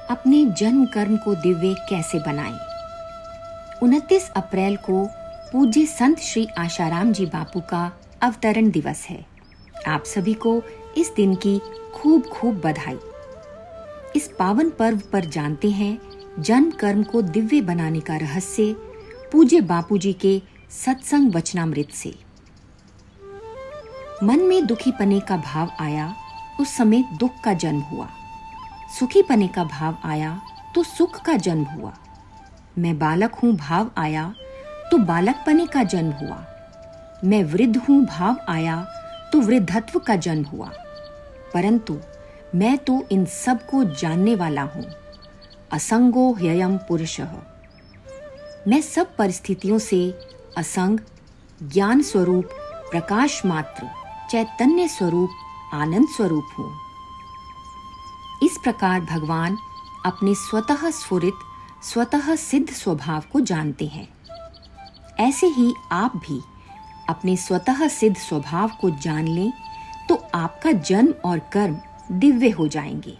अपने जन्म कर्म को दिव्य कैसे बनाएं? 29 अप्रैल को पूज्य संत श्री आशाराम जी बापू का अवतरण दिवस है। आप सभी को इस दिन की खूब खूब बधाई। इस पावन पर्व पर जानते हैं जन्म कर्म को दिव्य बनाने का रहस्य पूज्य बापू जी के सत्संग वचनामृत से। मन में दुखी पने का भाव आया, उस समय दुख का जन्म हुआ। सुखी पने का भाव आया तो सुख का जन्म हुआ। मैं बालक हूं भाव आया तो बालकपने का जन्म हुआ। मैं वृद्ध हूं भाव आया तो वृद्धत्व का जन्म हुआ। परंतु मैं तो इन सब को जानने वाला हूं। असंगो ह्ययम पुरुषः। मैं सब परिस्थितियों से असंग, ज्ञान स्वरूप, प्रकाश मात्र, चैतन्य स्वरूप, आनंद स्वरूप हूं। इस प्रकार भगवान अपने स्वतः स्फुरित, स्वतः सिद्ध स्वभाव को जानते हैं। ऐसे ही आप भी अपने स्वतः सिद्ध स्वभाव को जान लें तो आपका जन्म और कर्म दिव्य हो जाएंगे।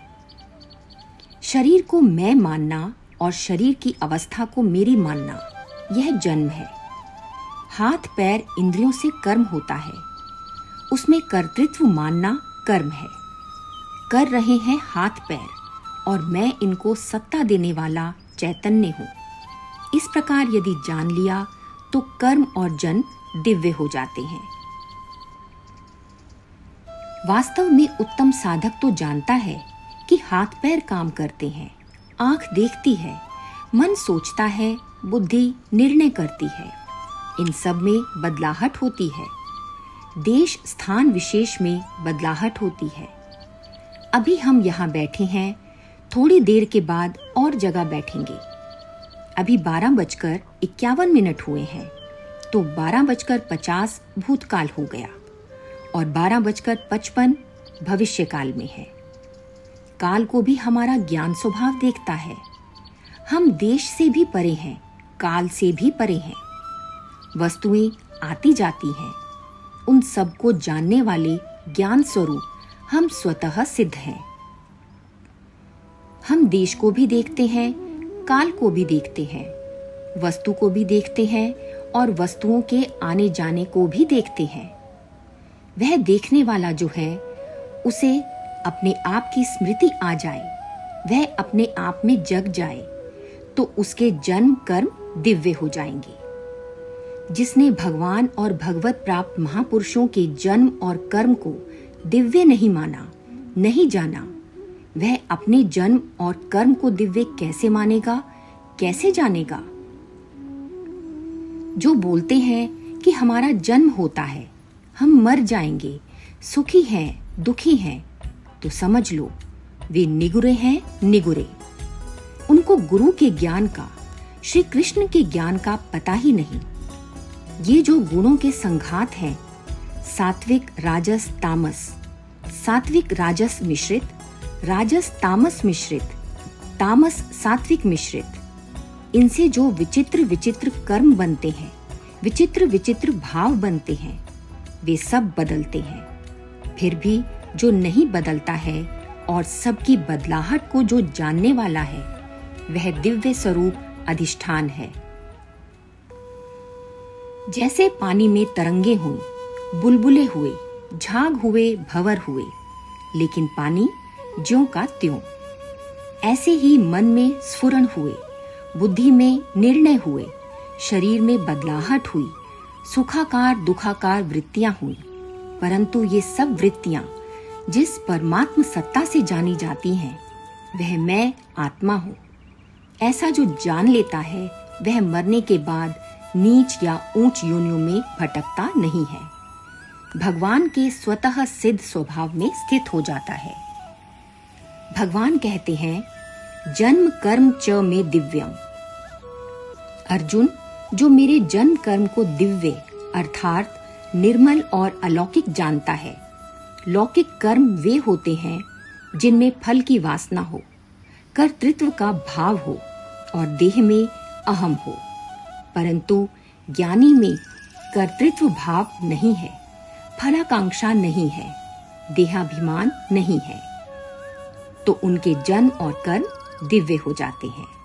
शरीर को मैं मानना और शरीर की अवस्था को मेरी मानना, यह जन्म है। हाथ पैर इंद्रियों से कर्म होता है, उसमें कर्तृत्व मानना कर्म है। कर रहे हैं हाथ पैर और मैं इनको सत्ता देने वाला चैतन्य हूं। इस प्रकार यदि जान लिया तो कर्म और जन्म दिव्य हो जाते हैं। वास्तव में उत्तम साधक तो जानता है कि हाथ पैर काम करते हैं, आंख देखती है, मन सोचता है, बुद्धि निर्णय करती है। इन सब में बदलाहट होती है। देश स्थान विशेष में बदलाहट होती है। अभी हम यहाँ बैठे हैं, थोड़ी देर के बाद और जगह बैठेंगे। अभी 12:51 हुए हैं तो 12:50 भूतकाल हो गया और 12:55 भविष्यकाल में है। काल को भी हमारा ज्ञान स्वभाव देखता है। हम देश से भी परे हैं, काल से भी परे हैं। वस्तुएं आती जाती हैं, उन सब को जानने वाले ज्ञान स्वरूप हम स्वतः सिद्ध हैं। हम देश को भी देखते हैं, काल को भी देखते हैं, वस्तु को भी देखते हैं और वस्तुओं के आने जाने को भी देखते हैं। वह देखने वाला जो है, उसे अपने आप की स्मृति आ जाए, वह अपने आप में जग जाए तो उसके जन्म कर्म दिव्य हो जाएंगे। जिसने भगवान और भगवत प्राप्त महापुरुषों के जन्म और कर्म को दिव्य नहीं माना, नहीं जाना, वह अपने जन्म और कर्म को दिव्य कैसे मानेगा, कैसे जानेगा? जो बोलते हैं कि हमारा जन्म होता है, हम मर जाएंगे, सुखी हैं, दुखी हैं, तो समझ लो वे निगुरे हैं, निगुरे। उनको गुरु के ज्ञान का, श्री कृष्ण के ज्ञान का पता ही नहीं। ये जो गुणों के संघात हैं, सात्विक राजस तामस, सात्विक राजस मिश्रित, राजस तामस मिश्रित, तामस सात्विक मिश्रित, इनसे जो विचित्र विचित्र कर्म बनते हैं, विचित्र विचित्र भाव बनते हैं, वे सब बदलते हैं। फिर भी जो नहीं बदलता है और सबकी बदलाहट को जो जानने वाला है, वह दिव्य स्वरूप अधिष्ठान है। जैसे पानी में तरंगे हुई, बुलबुले हुए, झाग हुए, भंवर हुए, लेकिन पानी ज्यों का त्यों। ऐसे ही मन में स्फुरण हुए, बुद्धि में निर्णय हुए, शरीर में बदलाहट हुई, सुखाकार दुखाकार वृत्तियां हुई। परंतु ये सब वृत्तियां जिस परमात्म सत्ता से जानी जाती हैं, वह मैं आत्मा हूँ। ऐसा जो जान लेता है, वह मरने के बाद नीच या ऊंच योनियों में भटकता नहीं है, भगवान के स्वतः सिद्ध स्वभाव में स्थित हो जाता है। भगवान कहते हैं, जन्म कर्म च में दिव्यम। अर्जुन, जो मेरे जन्म कर्म को दिव्य अर्थात निर्मल और अलौकिक जानता है। लौकिक कर्म वे होते हैं जिनमें फल की वासना हो, कर्तृत्व का भाव हो और देह में अहम हो। परंतु ज्ञानी में कर्तृत्व भाव नहीं है, फलाकांक्षा नहीं है, देहाभिमान नहीं है, तो उनके जन्म और कर्म दिव्य हो जाते हैं।